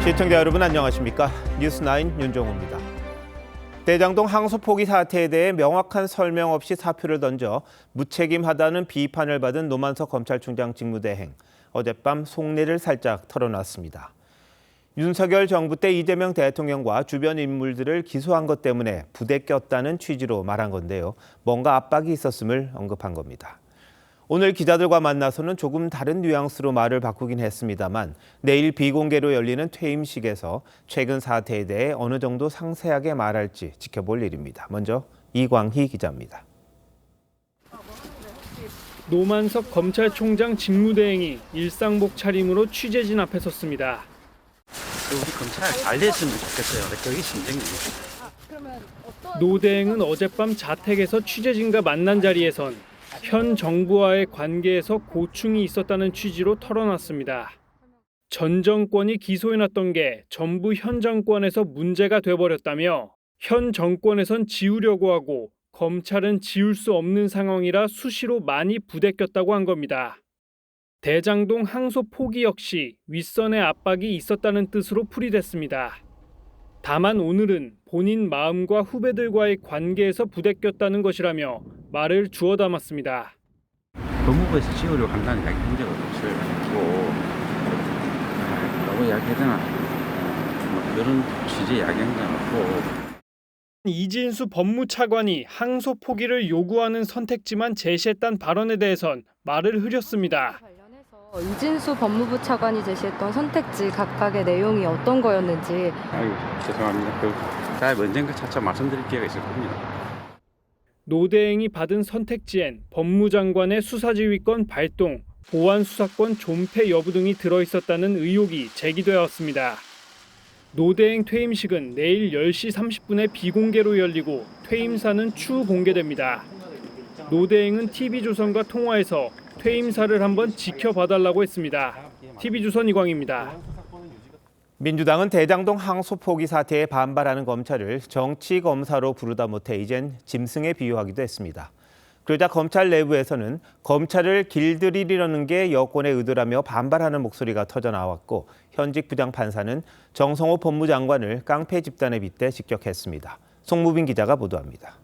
시청자 여러분 안녕하십니까? 뉴스9 윤종호입니다. 대장동 항소 포기 사태에 대해 명확한 설명 없이 사표를 던져 무책임하다는 비판을 받은 노만석 검찰총장 직무대행. 어젯밤 속내를 살짝 털어놨습니다. 윤석열 정부 때 이재명 대통령과 주변 인물들을 기소한 것 때문에 부대꼈다는 취지로 말한 건데요. 뭔가 압박이 있었음을 언급한 겁니다. 오늘 기자들과 만나서는 조금 다른 뉘앙스로 말을 바꾸긴 했습니다만 내일 비공개로 열리는 퇴임식에서 최근 사태에 대해 어느 정도 상세하게 말할지 지켜볼 일입니다. 먼저 이광희 기자입니다. 노만석 검찰총장 직무대행이 일상복 차림으로 취재진 앞에 섰습니다. 우리 검찰 잘 됐으면 좋겠어요. 그게 심정입니다. 노 대행은 어젯밤 자택에서 취재진과 만난 자리에선 현 정부와의 관계에서 고충이 있었다는 취지로 털어놨습니다. 전 정권이 기소해놨던 게 전부 현 정권에서 문제가 돼버렸다며 현 정권에선 지우려고 하고 검찰은 지울 수 없는 상황이라 수시로 많이 부대꼈다고 한 겁니다. 대장동 항소 포기 역시 윗선의 압박이 있었다는 뜻으로 풀이됐습니다. 다만 오늘은 본인 마음과 후배들과의 관계에서 부대꼈다는 것이라며 말을 주워 담았습니다. 법무부에서 지우려고 한다는 이야기 한 적은 없어요. 너무 이야기하잖아. 이런 취지 이야기한 건 없고. 이진수 법무차관이 항소 포기를 요구하는 선택지만 제시했다는 발언에 대해선 말을 흐렸습니다. 이진수 법무부 차관이 제시했던 선택지 각각의 내용이 어떤 거였는지. 아이고 죄송합니다. 다 언젠가 차차 말씀드릴 기회가 있을 겁니다. 노 대행이 받은 선택지엔 법무장관의 수사지휘권 발동, 보안수사권 존폐 여부 등이 들어있었다는 의혹이 제기되었습니다. 노 대행 퇴임식은 내일 10시 30분에 비공개로 열리고 퇴임사는 추후 공개됩니다. 노 대행은 TV조선과 통화해서 퇴임사를 한번 지켜봐달라고 했습니다. TV조선 이광입니다. 민주당은 대장동 항소 포기 사태에 반발하는 검찰을 정치 검사로 부르다 못해 이젠 짐승에 비유하기도 했습니다. 그러자 검찰 내부에서는 검찰을 길들이려는 게 여권의 의도라며 반발하는 목소리가 터져 나왔고 현직 부장판사는 정성호 법무장관을 깡패 집단에 빗대 직격했습니다. 송무빈 기자가 보도합니다.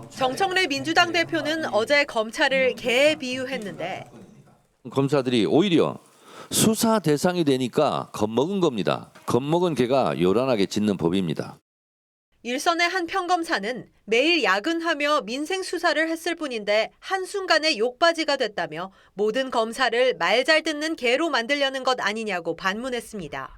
정청래 민주당 대표는 어제 검찰을 개에 비유했는데 검사들이 오히려 수사 대상이 되니까 겁먹은 겁니다. 겁먹은 개가 요란하게 짖는 법입니다. 일선의 한 평검사는 매일 야근하며 민생 수사를 했을 뿐인데 한순간에 욕바지가 됐다며 모든 검사를 말 잘 듣는 개로 만들려는 것 아니냐고 반문했습니다.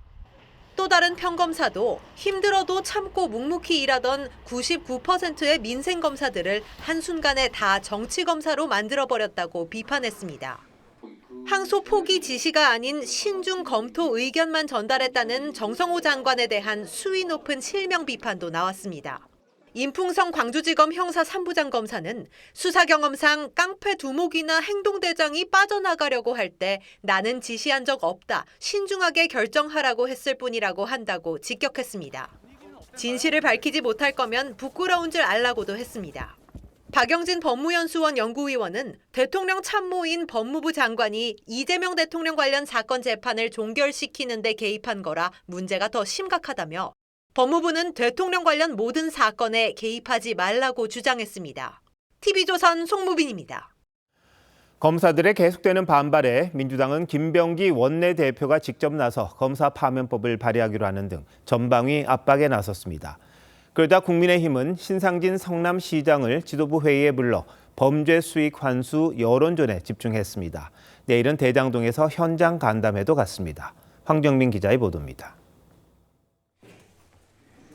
또 다른 평검사도 힘들어도 참고 묵묵히 일하던 99%의 민생검사들을 한순간에 다 정치검사로 만들어버렸다고 비판했습니다. 항소 포기 지시가 아닌 신중 검토 의견만 전달했다는 정성호 장관에 대한 수위 높은 실명 비판도 나왔습니다. 임풍성 광주지검 형사 3부장 검사는 수사 경험상 깡패 두목이나 행동대장이 빠져나가려고 할 때 나는 지시한 적 없다, 신중하게 결정하라고 했을 뿐이라고 한다고 직격했습니다. 진실을 밝히지 못할 거면 부끄러운 줄 알라고도 했습니다. 박영진 법무연수원 연구위원은 대통령 참모인 법무부 장관이 이재명 대통령 관련 사건 재판을 종결시키는 데 개입한 거라 문제가 더 심각하다며 법무부는 대통령 관련 모든 사건에 개입하지 말라고 주장했습니다. TV조선 송무빈입니다. 검사들의 계속되는 반발에 민주당은 김병기 원내대표가 직접 나서 검사 파면법을 발의하기로 하는 등 전방위 압박에 나섰습니다. 그러다 국민의힘은 신상진 성남시장을 지도부 회의에 불러 범죄 수익 환수 여론전에 집중했습니다. 내일은 대장동에서 현장 간담회도 갖습니다. 황정민 기자의 보도입니다.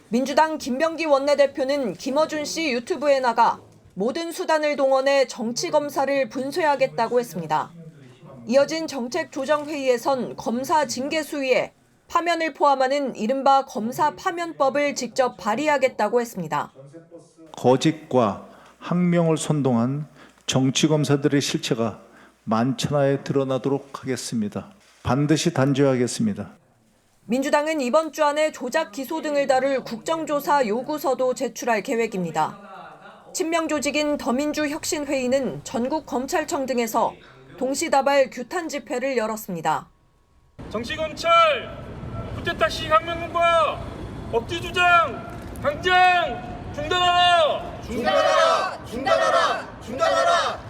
민주당 김병기 원내대표는 김어준 씨 유튜브에 나가 모든 수단을 동원해 정치검사를 분쇄하겠다고 했습니다. 이어진 정책조정회의에선 검사 징계 수위에 파면을 포함하는 이른바 검사 파면법을 직접 발의하겠다고 했습니다. 거짓과 항명을 선동한 정치검사들의 실체가 만천하에 드러나도록 하겠습니다. 반드시 단죄하겠습니다. 민주당은 이번 주 안에 조작 기소 등을 다룰 국정조사 요구서도 제출할 계획입니다. 친명 조직인 더민주혁신회의는 전국 검찰청 등에서 동시다발 규탄 집회를 열었습니다. 정치검찰 쿠데타식 혁명군과 억지 주장 당장 중단하라! 중단하라! 중단하라! 중단하라!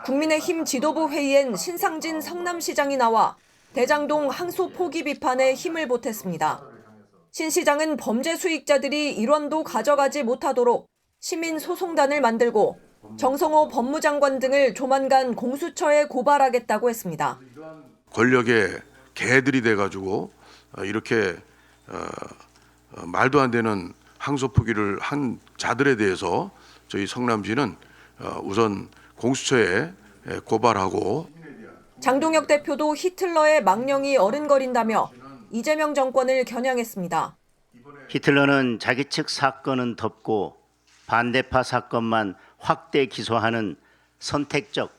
국민의힘 지도부 회의엔 신상진 성남시장이 나와 대장동 항소 포기 비판에 힘을 보탰습니다. 신 시장은 범죄 수익자들이 1원도 가져가지 못하도록 시민소송단을 만들고 정성호 법무장관 등을 조만간 공수처에 고발하겠다고 했습니다. 권력의 개들이 돼가지고 이렇게 말도 안 되는 항소 포기를 한 자들에 대해서 저희 성남시는 우선 공수처에 고발하고. 장동혁 대표도 히틀러의 망령이 어른거린다며 이재명 정권을 겨냥했습니다. 히틀러는 자기 측 사건은 덮고 반대파 사건만 확대 기소하는 선택적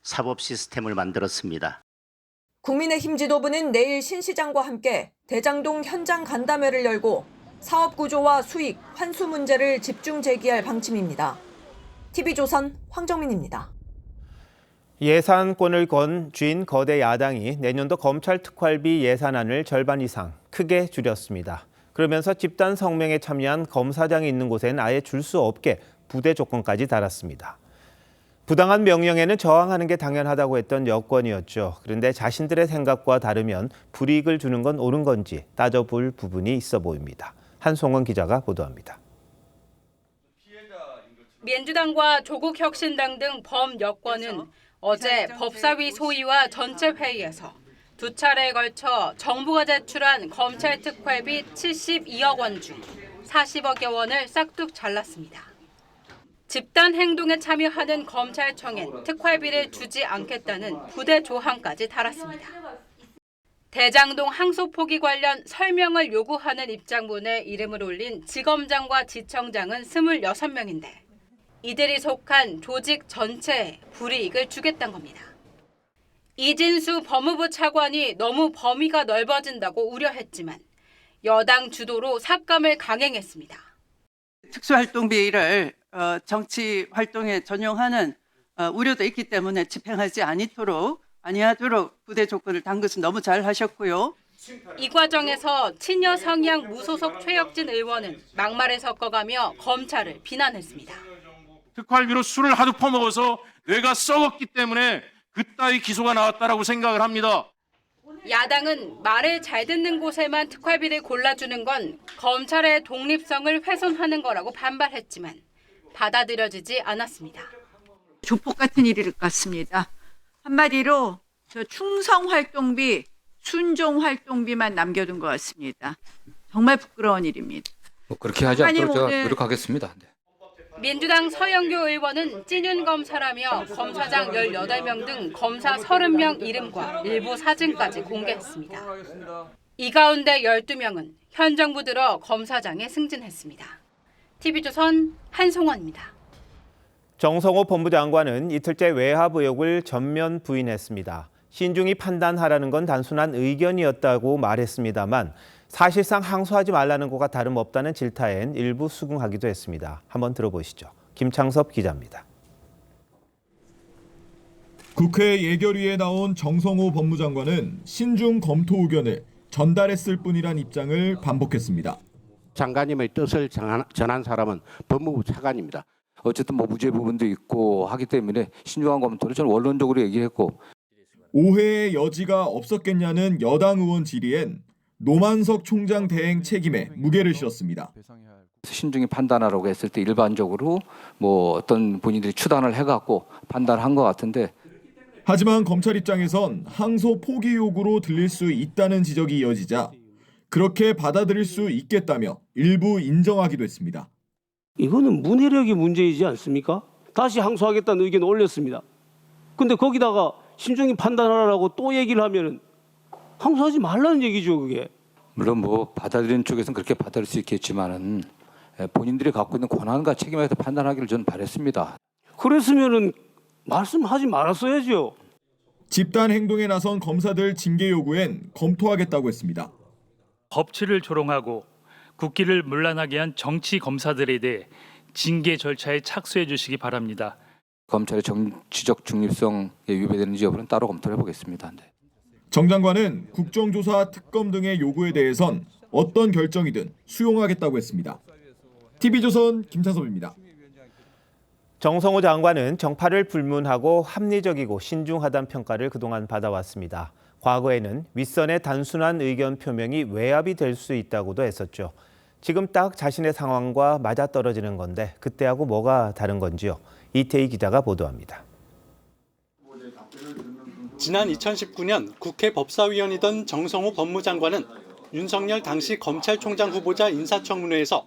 사법 시스템을 만들었습니다. 국민의힘 지도부는 내일 신 시장과 함께 대장동 현장 간담회를 열고 사업 구조와 수익, 환수 문제를 집중 제기할 방침입니다. TV조선 황정민입니다. 예산권을 쥐인 거대 야당이 내년도 검찰 특활비 예산안을 절반 이상 크게 줄였습니다. 그러면서 집단 성명에 참여한 검사장이 있는 곳엔 아예 줄 수 없게 부대 조건까지 달았습니다. 부당한 명령에는 저항하는 게 당연하다고 했던 여권이었죠. 그런데 자신들의 생각과 다르면 불이익을 주는 건 옳은 건지 따져볼 부분이 있어 보입니다. 한송원 기자가 보도합니다. 민주당과 조국혁신당 등 범여권은 어제 법사위 소위와 전체 회의에서 두 차례에 걸쳐 정부가 제출한 검찰 특활비 72억 원 중 40억여 원을 싹둑 잘랐습니다. 집단 행동에 참여하는 검찰청엔 특활비를 주지 않겠다는 부대 조항까지 달았습니다. 대장동 항소 포기 관련 설명을 요구하는 입장문에 이름을 올린 지검장과 지청장은 26명인데 이들이 속한 조직 전체에 불이익을 주겠다는 겁니다. 이진수 법무부 차관이 너무 범위가 넓어진다고 우려했지만 여당 주도로 삭감을 강행했습니다. 특수활동비를 정치 활동에 전용하는 우려도 있기 때문에 집행하지 아니하도록 부대 조건을 단 것은 너무 잘 하셨고요. 이 과정에서 친여 성향 무소속 최혁진 의원은 막말에 섞어가며 검찰을 비난했습니다. 특활비로 술을 하도 퍼먹어서 뇌가 썩었기 때문에 그따위 기소가 나왔다라고 생각을 합니다. 야당은 말을 잘 듣는 곳에만 특활비를 골라주는 건 검찰의 독립성을 훼손하는 거라고 반발했지만 받아들여지지 않았습니다. 조폭 같은 일일 것 같습니다. 한마디로 저 충성활동비, 순종활동비만 남겨둔 것 같습니다. 정말 부끄러운 일입니다. 그렇게 하지 않도록 제가 노력하겠습니다. 네. 민주당 서영교 의원은 찐윤 검사라며 검사장 18명 등 검사 30명 이름과 일부 사진까지 공개했습니다. 이 가운데 12명은 현 정부 들어 검사장에 승진했습니다. TV조선 한송원입니다. 정성호 법무장관은 이틀째 외압 의혹을 전면 부인했습니다. 신중히 판단하라는 건 단순한 의견이었다고 말했습니다만 사실상 항소하지 말라는 것과 다름없다는 질타엔 일부 수긍하기도 했습니다. 한번 들어보시죠. 김창섭 기자입니다. 국회 예결위에 나온 정성호 법무장관은 신중 검토 의견을 전달했을 뿐이란 입장을 반복했습니다. 장관님의 뜻을 전한 사람은 법무부 차관입니다. 어쨌든 무죄 부분도 있고 하기 때문에 신중한 검토를 저는 원론적으로 얘기했고 오해의 여지가 없었겠냐는 여당 의원 질의엔 노만석 총장 대행 책임에 무게를 실었습니다. 신중히 판단하라고 했을 때 일반적으로 어떤 본인들이 추단을 해갖고 판단한 것 같은데 하지만 검찰 입장에선 항소 포기 요구로 들릴 수 있다는 지적이 이어지자 그렇게 받아들일 수 있겠다며 일부 인정하기도 했습니다. 이거는 문해력의 문제이지 않습니까? 다시 항소하겠다는 의견을 올렸습니다. 근데 거기다가 신중히 판단하라고 또 얘기를 하면은 항소하지 말라는 얘기죠, 그게. 물론 받아들이는 쪽에서는 그렇게 받아들일 수 있겠지만은 본인들이 갖고 있는 권한과 책임에 대해서 판단하기를 저는 바랬습니다. 그랬으면은 말씀하지 말았어야죠. 집단 행동에 나선 검사들 징계 요구엔 검토하겠다고 했습니다. 법치를 조롱하고 국기를 문란하게 한 정치 검사들에 대해 징계 절차에 착수해 주시기 바랍니다. 검찰의 정치적 중립성에 위배되는지 여부는 따로 검토를 해보겠습니다. 네. 정 장관은 국정조사, 특검 등의 요구에 대해선 어떤 결정이든 수용하겠다고 했습니다. TV조선 김찬섭입니다. 정성호 장관은 정파를 불문하고 합리적이고 신중하다는 평가를 그동안 받아왔습니다. 과거에는 윗선의 단순한 의견 표명이 외압이 될 수 있다고도 했었죠. 지금 딱 자신의 상황과 맞아떨어지는 건데 그때하고 뭐가 다른 건지요. 이태희 기자가 보도합니다. 지난 2019년 국회 법사위원이던 정성호 법무장관은 윤석열 당시 검찰총장 후보자 인사청문회에서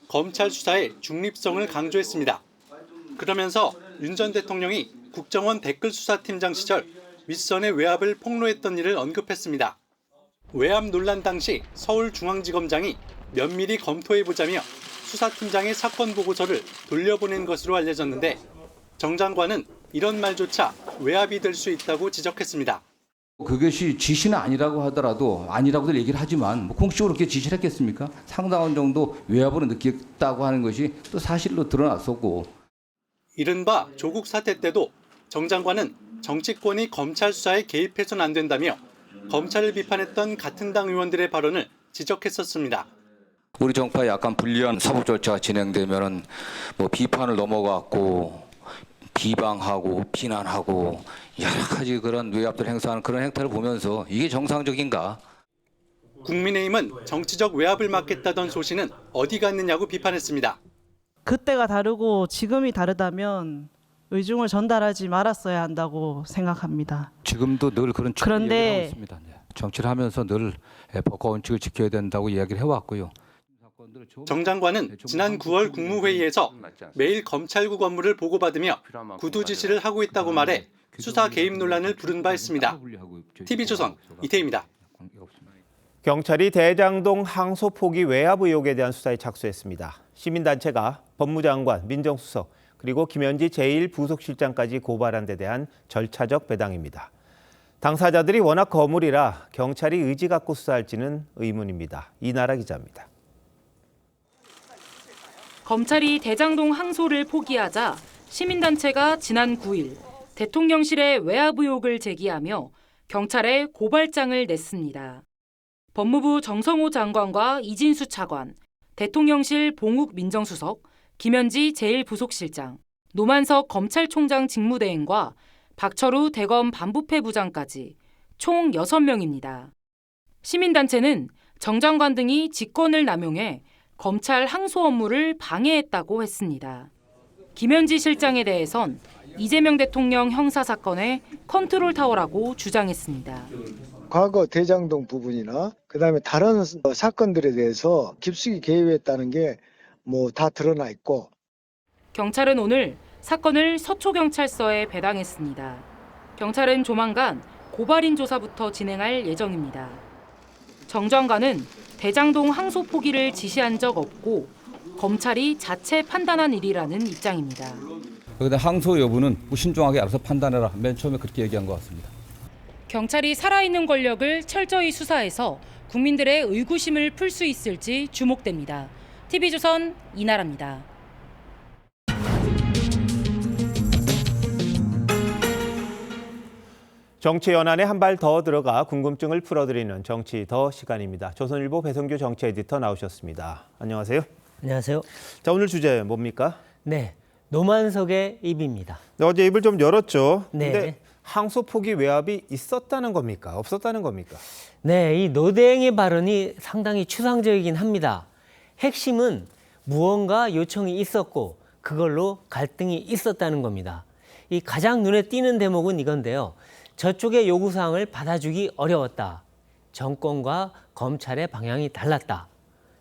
검찰 수사의 중립성을 강조했습니다. 그러면서 윤 전 대통령이 국정원 댓글수사팀장 시절 윗선의 외압을 폭로했던 일을 언급했습니다. 외압 논란 당시 서울중앙지검장이 면밀히 검토해보자며 수사팀장의 사건 보고서를 돌려보낸 것으로 알려졌는데 정 장관은 이런 말조차 외압이 될 수 있다고 지적했습니다. 그것이 지시는 아니라고 하더라도 아니라고들 얘기를 하지만 공식적으로 그렇게 지시를 했겠습니까? 상당한 정도 외압으로 느꼈다고 하는 것이 또 사실로 드러났었고. 이른바 조국 사태 때도 정 장관은 정치권이 검찰 수사에 개입해서는 안 된다며 검찰을 비판했던 같은 당 의원들의 발언을 지적했었습니다. 우리 정파에 약간 불리한 사법 절차가 진행되면은 비판을 넘어갔고 비방하고 비난하고 여러 가지 그런 외압들 행사하는 그런 행태를 보면서 이게 정상적인가? 국민의힘은 정치적 외압을 막겠다던 소신은 어디 갔느냐고 비판했습니다. 그때가 다르고 지금이 다르다면 의중을 전달하지 말았어야 한다고 생각합니다. 지금도 늘 그런 그런데 얘기를 하고 있습니다. 정치를 하면서 늘 법과 원칙을 지켜야 된다고 이야기를 해왔고요. 정 장관은 지난 9월 국무회의에서 매일 검찰국 업무를 보고받으며 구두 지시를 하고 있다고 말해 수사 개입 논란을 부른 바 있습니다. TV조선 이태희입니다. 경찰이 대장동 항소 포기 외압 의혹에 대한 수사에 착수했습니다. 시민단체가 법무장관, 민정수석, 그리고 김현지 제1부속실장까지 고발한 데 대한 절차적 배당입니다. 당사자들이 워낙 거물이라 경찰이 의지 갖고 수사할지는 의문입니다. 이나라 기자입니다. 검찰이 대장동 항소를 포기하자 시민단체가 지난 9일 대통령실에 외압 의혹을 제기하며 경찰에 고발장을 냈습니다. 법무부 정성호 장관과 이진수 차관, 대통령실 봉욱 민정수석, 김현지 제1부속실장, 노만석 검찰총장 직무대행과 박철우 대검 반부패 부장까지 총 6명입니다. 시민단체는 정 장관 등이 직권을 남용해 검찰 항소 업무를 방해했다고 했습니다. 김현지 실장에 대해선 이재명 대통령 형사사건의 컨트롤타워라고 주장했습니다. 과거 대장동 부분이나 그다음에 다른 사건들에 대해서 깊숙이 개입했다는 게 다 드러나 있고. 경찰은 오늘 사건을 서초경찰서에 배당했습니다. 경찰은 조만간 고발인 조사부터 진행할 예정입니다. 정 장관은 대장동 항소 포기를 지시한 적 없고 검찰이 자체 판단한 일이라는 입장입니다. 그런데 항소 여부는 신중하게 알아서 판단해라. 맨 처음에 그렇게 얘기한 것 같습니다. 경찰이 살아있는 권력을 철저히 수사해서 국민들의 의구심을 풀 수 있을지 주목됩니다. TV조선 이나라입니다. 정치 연안에 한 발 더 들어가 궁금증을 풀어드리는 정치 더 시간입니다. 조선일보 배성규 정치 에디터 나오셨습니다. 안녕하세요. 안녕하세요. 자, 오늘 주제 뭡니까? 네, 노만석의 입입니다. 어제 입을 좀 열었죠. 네. 근데 항소 포기 외압이 있었다는 겁니까? 없었다는 겁니까? 네, 이 노대행의 발언이 상당히 추상적이긴 합니다. 핵심은 무언가 요청이 있었고 그걸로 갈등이 있었다는 겁니다. 이 가장 눈에 띄는 대목은 이건데요. 저쪽의 요구사항을 받아주기 어려웠다. 정권과 검찰의 방향이 달랐다.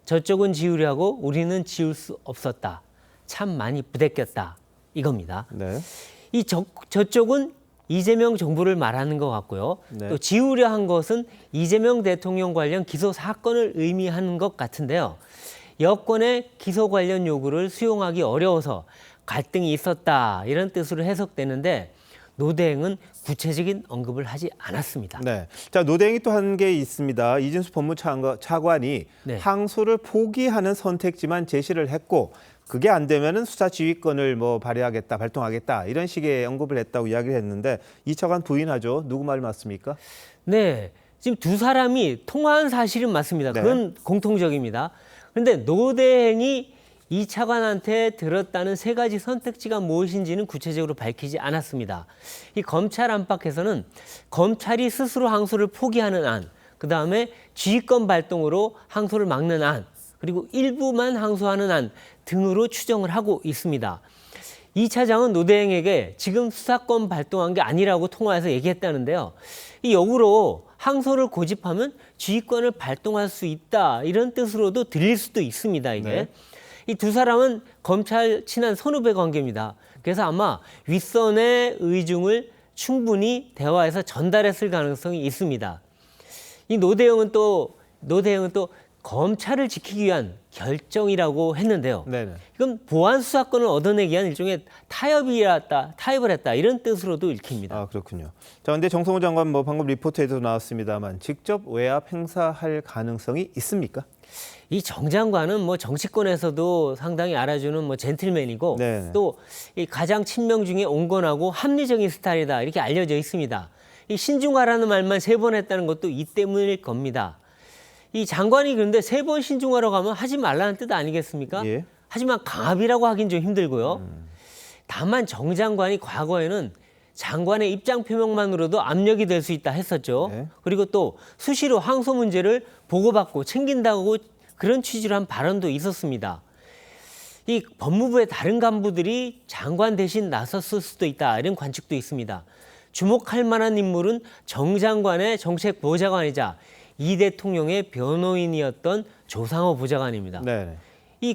저쪽은 지우려고 우리는 지울 수 없었다. 참 많이 부대꼈다. 이겁니다. 네. 이 저쪽은 이재명 정부를 말하는 것 같고요. 네. 또 지우려 한 것은 이재명 대통령 관련 기소 사건을 의미하는 것 같은데요. 여권의 기소 관련 요구를 수용하기 어려워서 갈등이 있었다. 이런 뜻으로 해석되는데 노대행은 구체적인 언급을 하지 않았습니다. 네. 자, 노대행이 또 한 게 있습니다. 이진수 법무차관이 네. 항소를 포기하는 선택지만 제시를 했고 그게 안 되면은 수사 지휘권을 뭐 발휘하겠다, 발동하겠다 이런 식의 언급을 했다고 이야기를 했는데 이 차관 부인하죠. 누구 말 맞습니까? 네, 지금 두 사람이 통화한 사실은 맞습니다. 그건 공통적입니다. 그런데 노대행이 이 차관한테 들었다는 세 가지 선택지가 무엇인지는 구체적으로 밝히지 않았습니다. 이 검찰 안팎에서는 검찰이 스스로 항소를 포기하는 안, 그다음에 지휘권 발동으로 항소를 막는 안, 그리고 일부만 항소하는 안 등으로 추정을 하고 있습니다. 이 차장은 노대행에게 지금 수사권 발동한 게 아니라고 통화해서 얘기했다는데요. 이 역으로 항소를 고집하면 지휘권을 발동할 수 있다 이런 뜻으로도 들릴 수도 있습니다. 이게. 네. 이 두 사람은 검찰 친한 선후배 관계입니다. 그래서 아마 윗선의 의중을 충분히 대화해서 전달했을 가능성이 있습니다. 이 노대행은 또 검찰을 지키기 위한 결정이라고 했는데요. 네네. 이건 보안 수사권을 얻어내기 위한 일종의 타협을 했다 이런 뜻으로도 읽힙니다. 아, 그렇군요. 자, 근데 정성호 장관 뭐 방금 리포트에도 나왔습니다만 직접 외압 행사할 가능성이 있습니까? 이 정 장관은 뭐 정치권에서도 상당히 알아주는 뭐 젠틀맨이고 또 이 가장 친명 중에 온건하고 합리적인 스타일이다 이렇게 알려져 있습니다. 이 신중하라는 말만 3번 했다는 것도 이 때문일 겁니다. 이 장관이 그런데 3번 신중하라고 하면 하지 말라는 뜻 아니겠습니까? 예. 하지만 강압이라고 하긴 좀 힘들고요. 다만 정 장관이 과거에는 장관의 입장 표명만으로도 압력이 될 수 있다 했었죠. 그리고 또 수시로 항소 문제를 보고받고 챙긴다고 그런 취지로 한 발언도 있었습니다. 이 법무부의 다른 간부들이 장관 대신 나섰을 수도 있다 이런 관측도 있습니다. 주목할 만한 인물은 정 장관의 정책 보좌관이자 이 대통령의 변호인이었던 조상호 보좌관입니다. 네.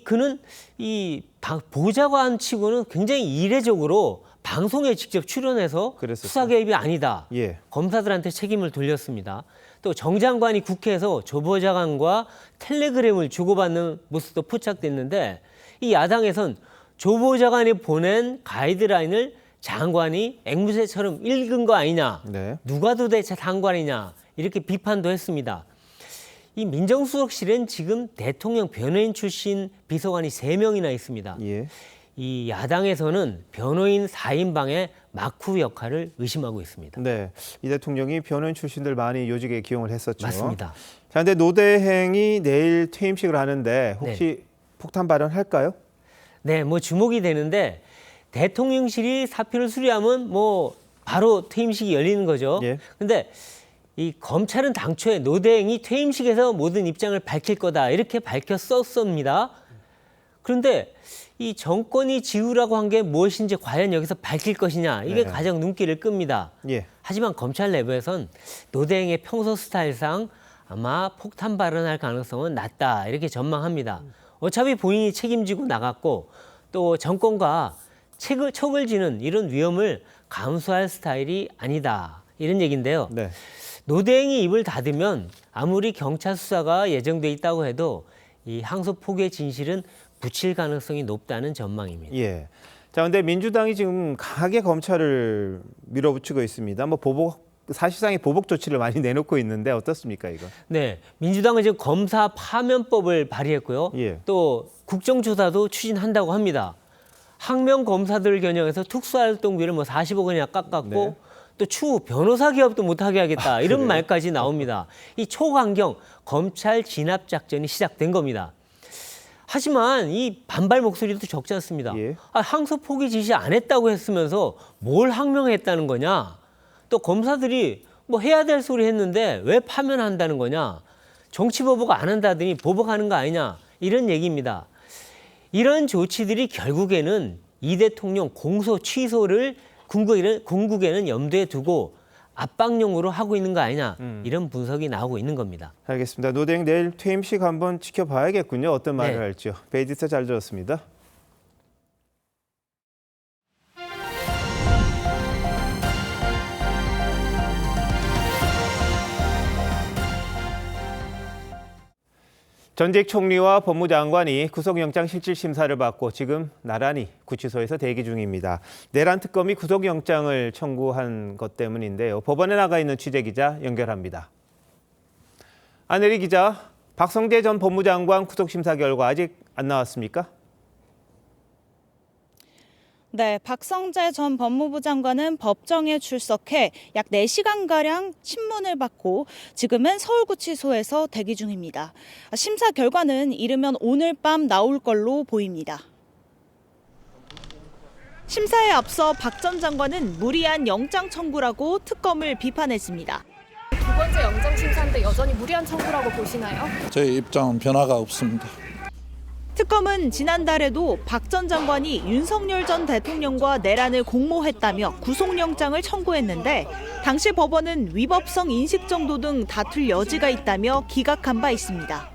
그는 이 보좌관 치고는 굉장히 이례적으로 방송에 직접 출연해서 수사 개입이 아니다. 검사들한테 책임을 돌렸습니다. 또 정 장관이 국회에서 조 보좌관과 텔레그램을 주고받는 모습도 포착됐는데 이 야당에선 조 보좌관이 보낸 가이드라인을 장관이 앵무새처럼 읽은 거 아니냐. 누가 도대체 장관이냐. 이렇게 비판도 했습니다. 이 민정수석실엔 지금 대통령 변호인 출신 비서관이 3명이나 있습니다. 이 야당에서는 변호인 4인방의 막후 역할을 의심하고 있습니다. 네, 이 대통령이 변호인 출신들 많이 요직에 기용을 했었죠. 맞습니다. 자, 근데 노대행이 내일 퇴임식을 하는데 혹시 폭탄 발언할까요? 네, 뭐 주목이 되는데 대통령실이 사표를 수리하면 뭐 바로 퇴임식이 열리는 거죠. 근데 이 검찰은 당초에 노대행이 퇴임식에서 모든 입장을 밝힐 거다 이렇게 밝혔었습니다. 그런데 이 정권이 지우라고 한 게 무엇인지 과연 여기서 밝힐 것이냐 이게 가장 눈길을 끕니다. 하지만 검찰 내부에선 노대행의 평소 스타일상 아마 폭탄 발언할 가능성은 낮다 이렇게 전망합니다. 어차피 본인이 책임지고 나갔고 또 정권과 척을 지는 이런 위험을 감수할 스타일이 아니다 이런 얘기인데요. 노대행이 입을 닫으면 아무리 경찰 수사가 예정돼 있다고 해도 이 항소 포기의 진실은 묻힐 가능성이 높다는 전망입니다. 자, 근데 민주당이 지금 강하게 검찰을 밀어붙이고 있습니다. 뭐 사실상의 보복 조치를 많이 내놓고 있는데 어떻습니까, 이거? 네, 민주당은 지금 검사 파면법을 발의했고요. 또 국정조사도 추진한다고 합니다. 항명 검사들 겨냥해서 특수활동비를 뭐 40억 원이나 깎았고 또 추후 변호사 기업도 못하게 하겠다 이런 말까지 나옵니다. 이 초강경 검찰 진압 작전이 시작된 겁니다. 하지만 이 반발 목소리도 적지 않습니다. 항소 포기 지시 안 했다고 했으면서 뭘 항명했다는 거냐? 또 검사들이 뭐 해야 될 소리 했는데 왜 파면한다는 거냐? 정치 보복 안 한다더니 보복하는 거 아니냐? 이런 얘기입니다. 이런 조치들이 결국에는 이 대통령 공소 취소를 궁극에는 염두에 두고 압박용으로 하고 있는 거 아니냐 이런 분석이 나오고 있는 겁니다. 알겠습니다. 노대행 내일 퇴임식 한번 지켜봐야겠군요. 어떤 말을 할지요. 베이지스 잘 들었습니다. 전직 총리와 법무장관이 구속영장 실질심사를 받고 지금 나란히 구치소에서 대기 중입니다. 내란 특검이 구속영장을 청구한 것 때문인데요. 법원에 나가 있는 취재기자 연결합니다. 안혜리 기자, 박성재 전 법무장관 구속심사 결과 아직 안 나왔습니까? 네, 박성재 전 법무부 장관은 법정에 출석해 약 4시간가량 신문을 받고 지금은 서울구치소에서 대기 중입니다. 심사 결과는 이르면 오늘 밤 나올 걸로 보입니다. 심사에 앞서 박 전 장관은 무리한 영장 청구라고 특검을 비판했습니다. 두 번째 영장 심사인데 여전히 무리한 청구라고 보시나요? 저희 입장은 변화가 없습니다. 특검은 지난달에도 박 전 장관이 윤석열 전 대통령과 내란을 공모했다며 구속영장을 청구했는데 당시 법원은 위법성 인식 정도 등 다툴 여지가 있다며 기각한 바 있습니다.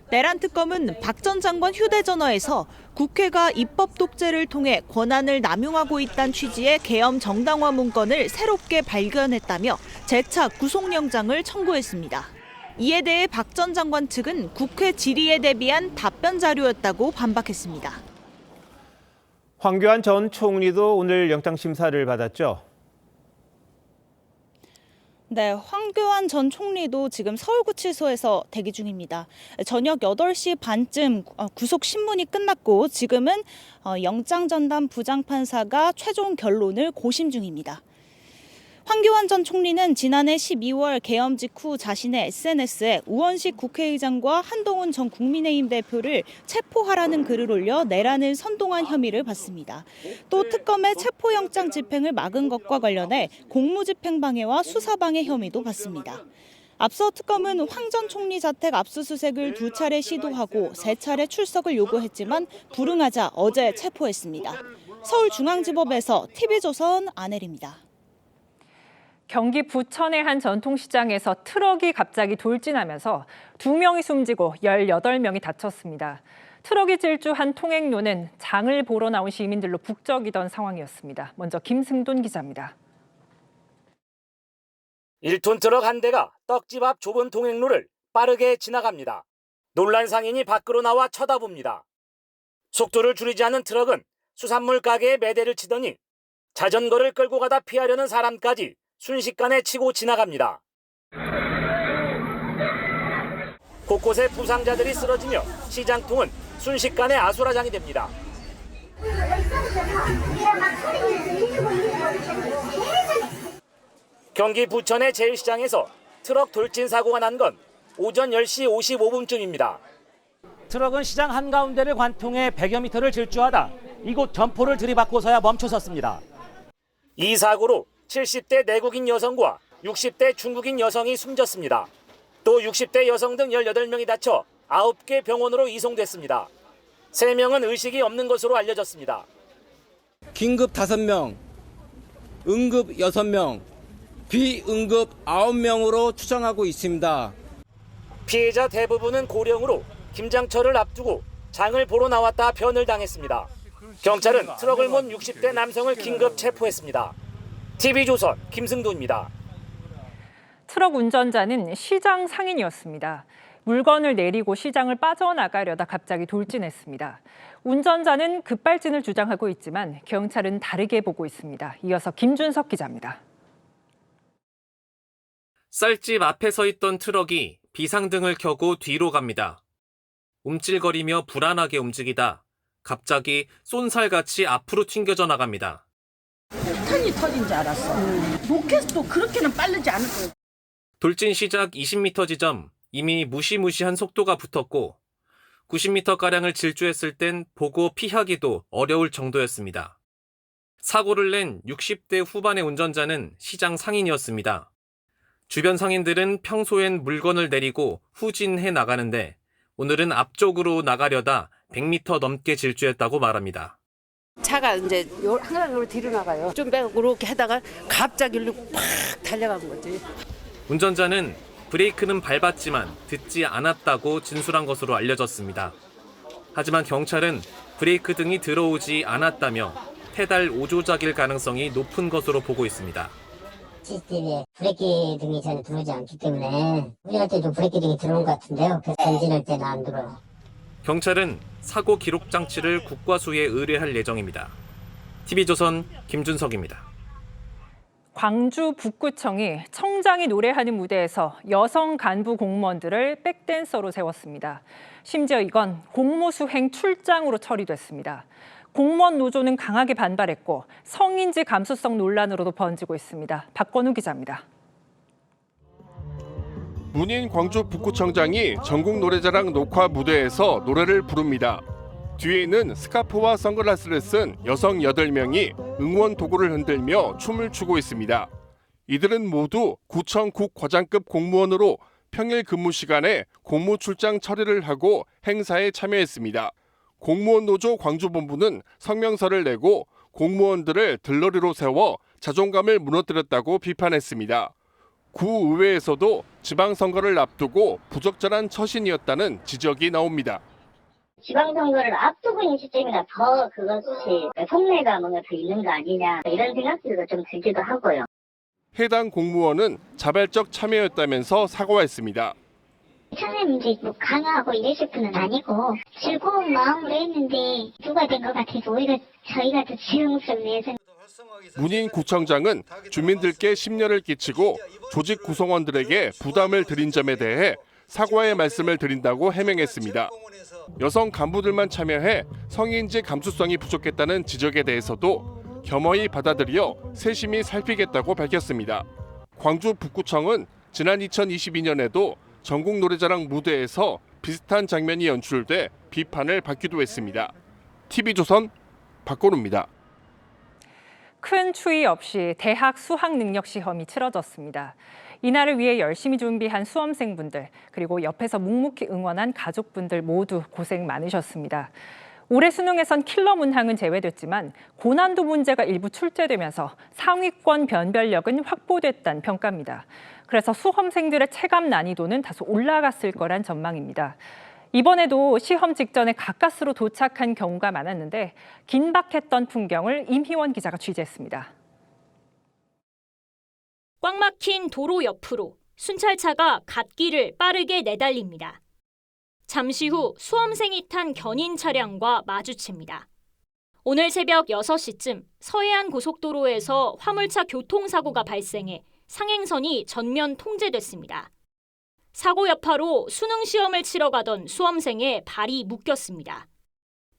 내란 특검은 박 전 장관 휴대전화에서 국회가 입법 독재를 통해 권한을 남용하고 있다는 취지의 계엄 정당화 문건을 새롭게 발견했다며 재차 구속영장을 청구했습니다. 이에 대해 박 전 장관 측은 국회 질의에 대비한 답변 자료였다고 반박했습니다. 황교안 전 총리도 오늘 영장 심사를 받았죠. 네, 황교안 전 총리도 지금 서울구치소에서 대기 중입니다. 저녁 8시 반쯤 구속 신문이 끝났고 지금은 영장 전담 부장판사가 최종 결론을 고심 중입니다. 황교안 전 총리는 지난해 12월 계엄 직후 자신의 SNS에 우원식 국회의장과 한동훈 전 국민의힘 대표를 체포하라는 글을 올려 내란을 선동한 혐의를 받습니다. 또 특검의 체포영장 집행을 막은 것과 관련해 공무집행 방해와 수사방해 혐의도 받습니다. 앞서 특검은 황 전 총리 자택 압수수색을 2차례 시도하고 3차례 출석을 요구했지만 불응하자 어제 체포했습니다. 서울중앙지법에서 TV조선 안혜리입니다. 경기 부천의 한 전통시장에서 트럭이 갑자기 돌진하면서 2명이 숨지고 18명이 다쳤습니다. 트럭이 질주한 통행로는 장을 보러 나온 시민들로 북적이던 상황이었습니다. 먼저 김승돈 기자입니다. 1톤 트럭 한 대가 떡집 앞 좁은 통행로를 빠르게 지나갑니다. 놀란 상인이 밖으로 나와 쳐다봅니다. 속도를 줄이지 않은 트럭은 수산물 가게에 매대를 치더니 자전거를 끌고 가다 피하려는 사람까지 순식간에 치고 지나갑니다. 곳곳에 부상자들이 쓰러지며 시장통은 순식간에 아수라장이 됩니다. 경기 부천의 제일시장에서 트럭 돌진 사고가 난 건 오전 10시 55분쯤입니다. 트럭은 시장 한가운데를 관통해 100여 미터를 질주하다 이곳 점포를 들이받고서야 멈춰섰습니다. 이 사고로 70대 내국인 여성과 60대 중국인 여성이 숨졌습니다. 또 60대 여성 등 18명이 다쳐 9개 병원으로 이송됐습니다. 3명은 의식이 없는 것으로 알려졌습니다. 긴급 5명, 응급 6명, 비응급 9명으로 추정하고 있습니다. 피해자 대부분은 고령으로 김장철을 앞두고 장을 보러 나왔다 변을 당했습니다. 경찰은 트럭을 몬 60대 남성을 긴급 체포했습니다. TV조선 김승도입니다. 트럭 운전자는 시장 상인이었습니다. 물건을 내리고 시장을 빠져나가려다 갑자기 돌진했습니다. 운전자는 급발진을 주장하고 있지만 경찰은 다르게 보고 있습니다. 이어서 김준석 기자입니다. 쌀집 앞에 서 있던 트럭이 비상등을 켜고 뒤로 갑니다. 움찔거리며 불안하게 움직이다 갑자기 쏜살같이 앞으로 튕겨져 나갑니다. 폭탄이 터진 줄 알았어. 로켓도 그렇게는 빠르지 않을 거예요. 돌진 시작 20m 지점 이미 무시무시한 속도가 붙었고 90m가량을 질주했을 땐 보고 피하기도 어려울 정도였습니다. 사고를 낸 60대 후반의 운전자는 시장 상인이었습니다. 주변 상인들은 평소엔 물건을 내리고 후진해 나가는데 오늘은 앞쪽으로 나가려다 100m 넘게 질주했다고 말합니다. 차가 이제 하나로 뒤로 나가요. 좀 빼고 이렇게 하다가 갑자기 일로 팍 달려간 거지. 운전자는 브레이크는 밟았지만 듣지 않았다고 진술한 것으로 알려졌습니다. 하지만 경찰은 브레이크 등이 들어오지 않았다며 페달 오조작일 가능성이 높은 것으로 보고 있습니다. CCTV에 브레이크 등이 잘 들어오지 않기 때문에 운전할 때도 브레이크 등이 들어온 것 같은데요. 그래서 엔진할 때는 안 들어요. 경찰은 사고 기록 장치를 국과수에 의뢰할 예정입니다. TV조선 김준석입니다. 광주 북구청이 청장이 노래하는 무대에서 여성 간부 공무원들을 백댄서로 세웠습니다. 심지어 이건 공무수행 출장으로 처리됐습니다. 공무원 노조는 강하게 반발했고 성인지 감수성 논란으로도 번지고 있습니다. 박건우 기자입니다. 문인 광주 북구청장이 전국 노래자랑 녹화 무대에서 노래를 부릅니다. 뒤에는 스카프와 선글라스를 쓴 여성 8명이 응원 도구를 흔들며 춤을 추고 있습니다. 이들은 모두 구청 국과장급 공무원으로 평일 근무 시간에 공무 출장 처리를 하고 행사에 참여했습니다. 공무원 노조 광주본부는 성명서를 내고 공무원들을 들러리로 세워 자존감을 무너뜨렸다고 비판했습니다. 구의회에서도 지방선거를 앞두고 부적절한 처신이었다는 지적이 나옵니다. 지방선거를 앞두고 있는 시점이라 더 그것이 속내가 뭔가 더 있는 거 아니냐 이런 생각들도 좀 들기도 하고요. 해당 공무원은 자발적 참여였다면서 사과했습니다. 처음에 이제 뭐 강요하고 이랬을 분은 아니고 즐거운 마음으로 했는데 누가 된 것 같아서 오히려 저희가 더 지용스럽네요. 문인 구청장은 주민들께 심려를 끼치고 조직 구성원들에게 부담을 드린 점에 대해 사과의 말씀을 드린다고 해명했습니다. 여성 간부들만 참여해 성인지 감수성이 부족했다는 지적에 대해서도 겸허히 받아들여 세심히 살피겠다고 밝혔습니다. 광주 북구청은 지난 2022년에도 전국 노래자랑 무대에서 비슷한 장면이 연출돼 비판을 받기도 했습니다. TV조선 박건우입니다. 큰 추위 없이 대학 수학 능력 시험이 치러졌습니다. 이날을 위해 열심히 준비한 수험생분들 그리고 옆에서 묵묵히 응원한 가족분들 모두 고생 많으셨습니다. 올해 수능에선 킬러 문항은 제외됐지만 고난도 문제가 일부 출제되면서 상위권 변별력은 확보됐다는 평가입니다. 그래서 수험생들의 체감 난이도는 다소 올라갔을 거란 전망입니다. 이번에도 시험 직전에 가까스로 도착한 경우가 많았는데 긴박했던 풍경을 임희원 기자가 취재했습니다. 꽉 막힌 도로 옆으로 순찰차가 갓길을 빠르게 내달립니다. 잠시 후 수험생이 탄 견인 차량과 마주칩니다. 오늘 새벽 6시쯤 서해안 고속도로에서 화물차 교통사고가 발생해 상행선이 전면 통제됐습니다. 사고 여파로 수능 시험을 치러 가던 수험생의 발이 묶였습니다.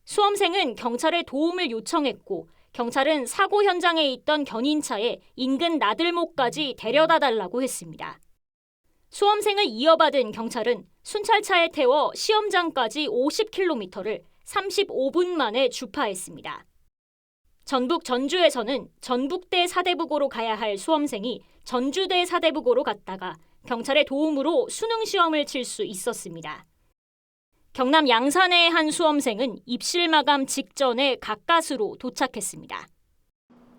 수험생은 경찰에 도움을 요청했고 경찰은 사고 현장에 있던 견인차에 인근 나들목까지 데려다 달라고 했습니다. 수험생을 이어받은 경찰은 순찰차에 태워 시험장까지 50km를 35분 만에 주파했습니다. 전북 전주에서는 전북대 사대부고로 가야 할 수험생이 전주대 사대부고로 갔다가 경찰의 도움으로 수능 시험을 칠 수 있었습니다. 경남 양산의 한 수험생은 입실 마감 직전에 가까스로 도착했습니다.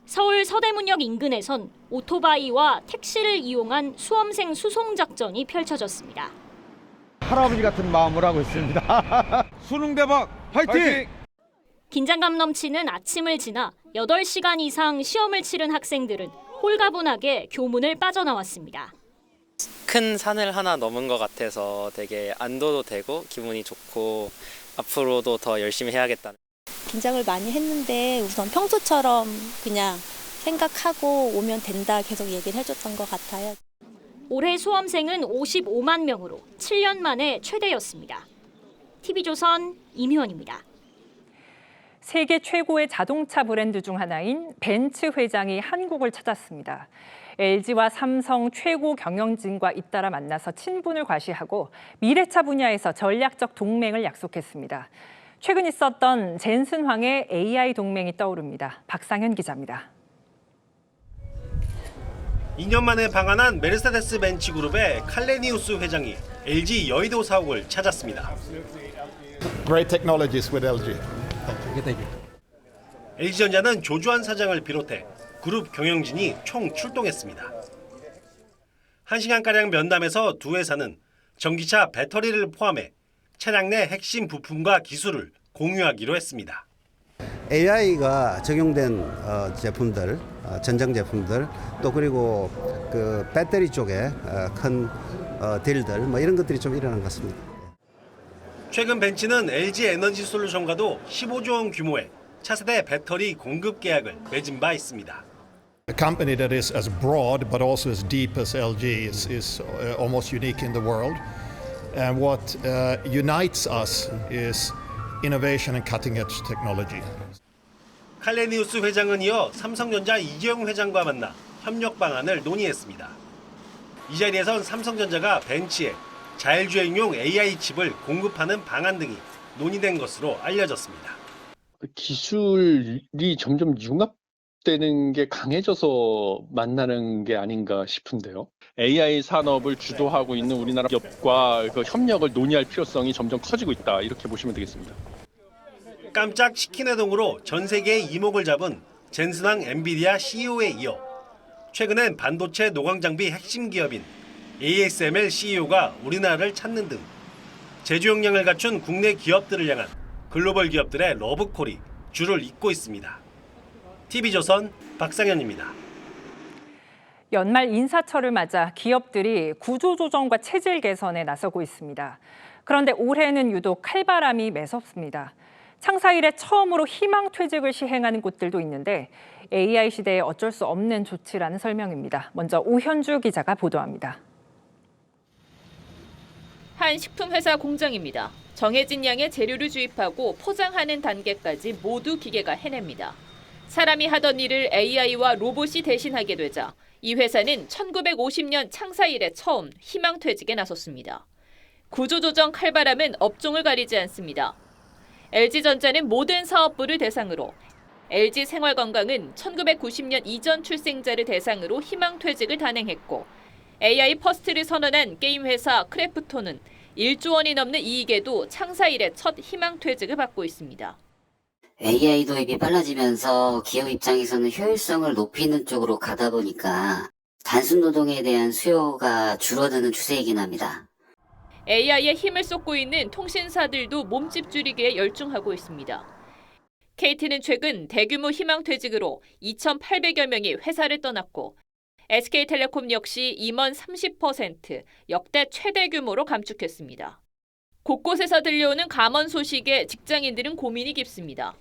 서울 서대문역 인근에선 오토바이와 택시를 이용한 수험생 수송 작전이 펼쳐졌습니다. 할아버지 같은 마음을 하고 있습니다. 수능 대박 화이팅! 긴장감 넘치는 아침을 지나 8시간 이상 시험을 치른 학생들은 홀가분하게 교문을 빠져나왔습니다. 큰 산을 하나 넘은 것 같아서 되게 안도도 되고 기분이 좋고 앞으로도 더 열심히 해야겠다는. 긴장을 많이 했는데 우선 평소처럼 그냥 생각하고 오면 된다 계속 얘기를 해줬던 것 같아요. 올해 수험생은 55만 명으로 7년 만에 최대였습니다. TV조선 임희원입니다. 세계 최고의 자동차 브랜드 중 하나인 벤츠 회장이 한국을 찾았습니다. LG와 삼성 최고 경영진과 잇따라 만나서 친분을 과시하고 미래차 분야에서 전략적 동맹을 약속했습니다. 최근 있었던 젠슨 황의 AI 동맹이 떠오릅니다. 박상현 기자입니다. 2년 만에 방한한 메르세데스 벤츠 그룹의 칼레니우스 회장이 LG 여의도 사옥을 찾았습니다. Great technologies with LG. LG전자는 조주환 사장을 비롯해 그룹 경영진이 총 출동했습니다. 1시간가량 면담에서 두 회사는 전기차 배터리를 포함해 차량 내 핵심 부품과 기술을 공유하기로 했습니다. AI가 적용된 제품들, 전장 제품들, 또 그리고 그 배터리 쪽에 큰 딜들 뭐 이런 것들이 좀 일어난 것 같습니다. 최근 벤츠는 LG 에너지 솔루션과도 15조 원 규모의 차세대 배터리 공급 계약을 맺은 바 있습니다. A company that is as broad but also as deep as LG is almost unique in the world. And what unites us is innovation and cutting-edge technology. 칼레니우스 회장은 이어 삼성전자 이재용 회장과 만나 협력 방안을 논의했습니다. 이 자리에선 삼성전자가 벤치에 자율주행용 AI 칩을 공급하는 방안 등이 논의된 것으로 알려졌습니다. 기술이 점점 융합되는 게 강해져서 만나는 게 아닌가 싶은데요. AI 산업을 주도하고 있는 우리나라 기업과 그 협력을 논의할 필요성이 점점 커지고 있다. 이렇게 보시면 되겠습니다. 깜짝 치킨의 동으로 전 세계의 이목을 잡은 젠슨왕 엔비디아 CEO에 이어 최근엔 반도체 노광 장비 핵심 기업인 ASML CEO가 우리나라를 찾는 등 제조 역량을 갖춘 국내 기업들을 향한 글로벌 기업들의 러브콜이 줄을 잇고 있습니다. TV조선 박상현입니다. 연말 인사철을 맞아 기업들이 구조조정과 체질 개선에 나서고 있습니다. 그런데 올해는 유독 칼바람이 매섭습니다. 창사 이래 처음으로 희망퇴직을 시행하는 곳들도 있는데 AI 시대에 어쩔 수 없는 조치라는 설명입니다. 먼저 오현주 기자가 보도합니다. 한 식품회사 공장입니다. 정해진 양의 재료를 주입하고 포장하는 단계까지 모두 기계가 해냅니다. 사람이 하던 일을 AI와 로봇이 대신하게 되자 이 회사는 1950년 창사 이래 처음 희망퇴직에 나섰습니다. 구조조정 칼바람은 업종을 가리지 않습니다. LG전자는 모든 사업부를 대상으로, LG생활건강은 1990년 이전 출생자를 대상으로 희망퇴직을 단행했고, AI 퍼스트를 선언한 게임 회사 크래프톤은 1조 원이 넘는 이익에도 창사 이래 첫 희망퇴직을 받고 있습니다. AI 도입이 빨라지면서 기업 입장에서는 효율성을 높이는 쪽으로 가다 보니까 단순 노동에 대한 수요가 줄어드는 추세이긴 합니다. AI에 힘을 쏟고 있는 통신사들도 몸집 줄이기에 열중하고 있습니다. KT는 최근 대규모 희망퇴직으로 2,800여 명이 회사를 떠났고 SK텔레콤 역시 임원 30% 역대 최대 규모로 감축했습니다. 곳곳에서 들려오는 감원 소식에 직장인들은 고민이 깊습니다.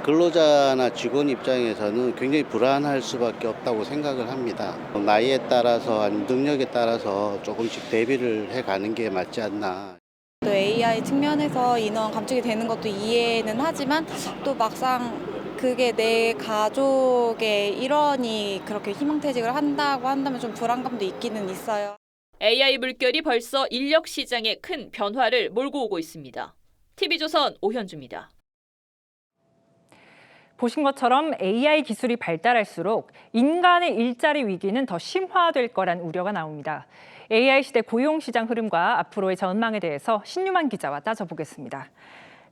근로자나 직원 입장에서는 굉장히 불안할 수밖에 없다고 생각을 합니다. 나이에 따라서 아니면 능력에 따라서 조금씩 대비를 해가는 게 맞지 않나. 또 AI 측면에서 인원 감축이 되는 것도 이해는 하지만 또 막상 그게 내 가족의 일원이 그렇게 희망퇴직을 한다고 한다면 좀 불안감도 있기는 있어요. AI 물결이 벌써 인력 시장에 큰 변화를 몰고 오고 있습니다. TV조선 오현주입니다. 보신 것처럼 AI 기술이 발달할수록 인간의 일자리 위기는 더 심화될 거란 우려가 나옵니다. AI 시대 고용시장 흐름과 앞으로의 전망에 대해서 신유만 기자와 따져보겠습니다.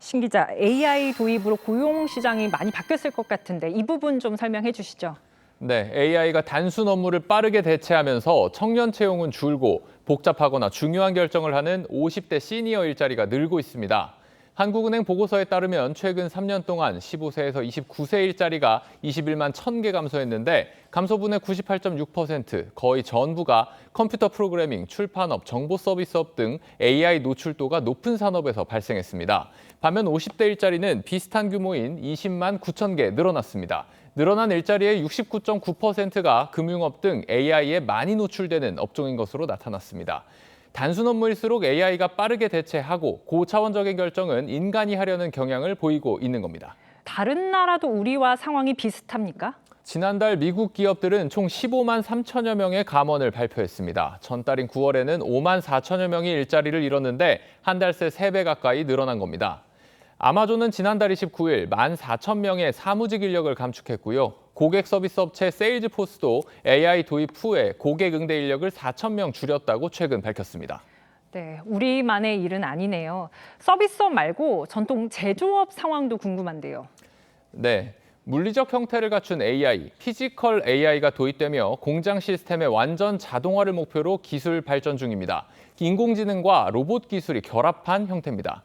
신 기자, AI 도입으로 고용시장이 많이 바뀌었을 것 같은데 이 부분 좀 설명해 주시죠. 네, AI가 단순 업무를 빠르게 대체하면서 청년 채용은 줄고 복잡하거나 중요한 결정을 하는 50대 시니어 일자리가 늘고 있습니다. 한국은행 보고서에 따르면 최근 3년 동안 15세에서 29세 일자리가 21만 1,000개 감소했는데 감소분의 98.6%, 거의 전부가 컴퓨터 프로그래밍, 출판업, 정보 서비스업 등 AI 노출도가 높은 산업에서 발생했습니다. 반면 50대 일자리는 비슷한 규모인 20만 9천 개 늘어났습니다. 늘어난 일자리의 69.9%가 금융업 등 AI에 많이 노출되는 업종인 것으로 나타났습니다. 단순 업무일수록 AI가 빠르게 대체하고 고차원적인 결정은 인간이 하려는 경향을 보이고 있는 겁니다. 다른 나라도 우리와 상황이 비슷합니까? 지난달 미국 기업들은 총 15만 3천여 명의 감원을 발표했습니다. 전달인 9월에는 5만 4천여 명이 일자리를 잃었는데 한 달 새 3배 가까이 늘어난 겁니다. 아마존은 지난달 29일 1만 4천 명의 사무직 인력을 감축했고요. 고객 서비스 업체 세일즈포스도 AI 도입 후에 고객 응대 인력을 4천 명 줄였다고 최근 밝혔습니다. 네, 우리만의 일은 아니네요. 서비스업 말고 전통 제조업 상황도 궁금한데요. 네, 물리적 형태를 갖춘 AI, 피지컬 AI가 도입되며 공장 시스템의 완전 자동화를 목표로 기술 발전 중입니다. 인공지능과 로봇 기술이 결합한 형태입니다.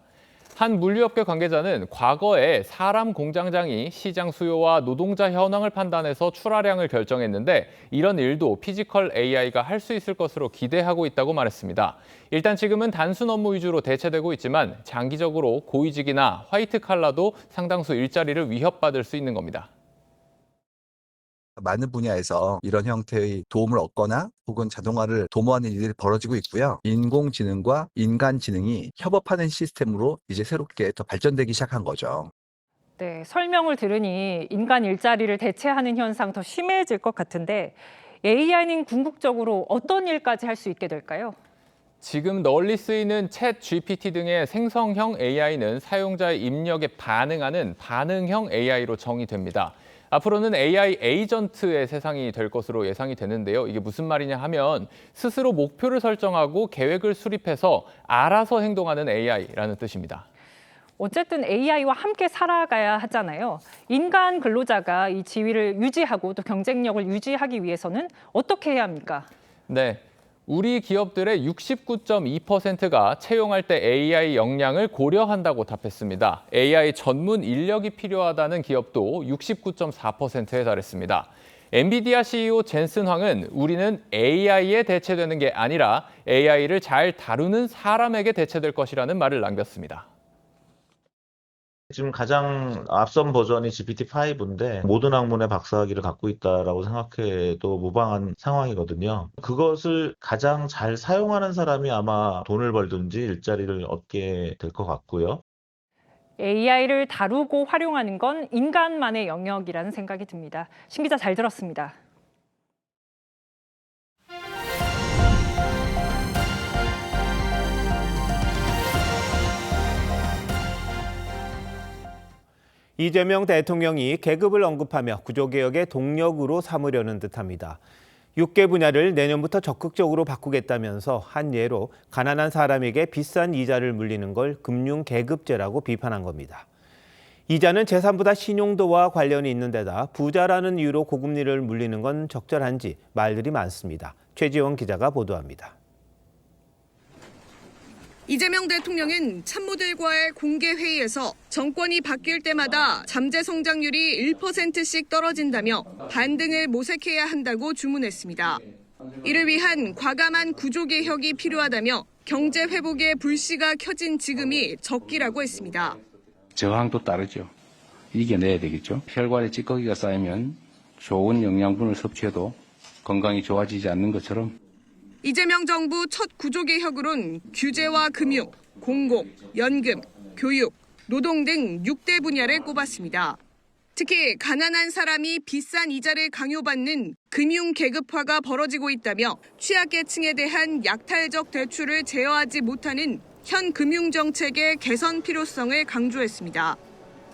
한 물류업계 관계자는 과거에 사람 공장장이 시장 수요와 노동자 현황을 판단해서 출하량을 결정했는데 이런 일도 피지컬 AI가 할 수 있을 것으로 기대하고 있다고 말했습니다. 일단 지금은 단순 업무 위주로 대체되고 있지만 장기적으로 고위직이나 화이트 칼라도 상당수 일자리를 위협받을 수 있는 겁니다. 많은 분야에서 이런 형태의 도움을 얻거나 혹은 자동화를 도모하는 일들이 벌어지고 있고요. 인공지능과 인간지능이 협업하는 시스템으로 이제 새롭게 더 발전되기 시작한 거죠. 네, 설명을 들으니 인간 일자리를 대체하는 현상 더 심해질 것 같은데 AI는 궁극적으로 어떤 일까지 할 수 있게 될까요? 지금 널리 쓰이는 챗 GPT 등의 생성형 AI는 사용자의 입력에 반응하는 반응형 AI로 정의됩니다. 앞으로는 AI 에이전트의 세상이 될 것으로 예상이 되는데요. 이게 무슨 말이냐 하면 스스로 목표를 설정하고 계획을 수립해서 알아서 행동하는 AI라는 뜻입니다. 어쨌든 AI와 함께 살아가야 하잖아요. 인간 근로자가 이 지위를 유지하고 또 경쟁력을 유지하기 위해서는 어떻게 해야 합니까? 네. 우리 기업들의 69.2%가 채용할 때 AI 역량을 고려한다고 답했습니다. AI 전문 인력이 필요하다는 기업도 69.4%에 달했습니다. 엔비디아 CEO 젠슨 황은 우리는 AI에 대체되는 게 아니라 AI를 잘 다루는 사람에게 대체될 것이라는 말을 남겼습니다. 지금 가장 앞선 버전이 GPT-5인데 모든 학문의 박사학위를 갖고 있다라고 생각해도 무방한 상황이거든요. 그것을 가장 잘 사용하는 사람이 아마 돈을 벌든지 일자리를 얻게 될 것 같고요. AI를 다루고 활용하는 건 인간만의 영역이라는 생각이 듭니다. 신 기자 잘 들었습니다. 이재명 대통령이 계급을 언급하며 구조개혁의 동력으로 삼으려는 듯합니다. 6개 분야를 내년부터 적극적으로 바꾸겠다면서 한 예로 가난한 사람에게 비싼 이자를 물리는 걸 금융계급제라고 비판한 겁니다. 이자는 재산보다 신용도와 관련이 있는 데다 부자라는 이유로 고금리를 물리는 건 적절한지 말들이 많습니다. 최지원 기자가 보도합니다. 이재명 대통령은 참모들과의 공개 회의에서 정권이 바뀔 때마다 잠재 성장률이 1%씩 떨어진다며 반등을 모색해야 한다고 주문했습니다. 이를 위한 과감한 구조개혁이 필요하다며 경제 회복의 불씨가 켜진 지금이 적기라고 했습니다. 저항도 따르죠. 이겨내야 되겠죠. 혈관에 찌꺼기가 쌓이면 좋은 영양분을 섭취해도 건강이 좋아지지 않는 것처럼 이재명 정부 첫 구조개혁으론 규제와 금융, 공공, 연금, 교육, 노동 등 6대 분야를 꼽았습니다. 특히 가난한 사람이 비싼 이자를 강요받는 금융 계급화가 벌어지고 있다며 취약계층에 대한 약탈적 대출을 제어하지 못하는 현 금융정책의 개선 필요성을 강조했습니다.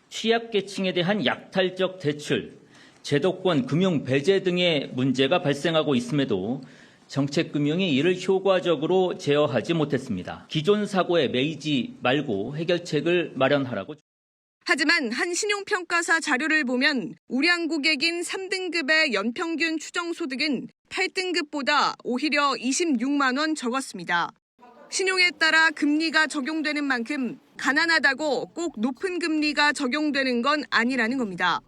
취약계층에 대한 약탈적 대출, 제도권 금융 배제 등의 문제가 발생하고 있음에도 정책금융이 이를 효과적으로 제어하지 못했습니다. 기존 사고에 매이지 말고 해결책을 마련하라고. 하지만 한 신용평가사 자료를 보면 우량 고객인 3등급의 연평균 추정소득은 8등급보다 오히려 26만 원 적었습니다. 신용에 따라 금리가 적용되는 만큼 가난하다고 꼭 높은 금리가 적용되는 건 아니라는 겁니다.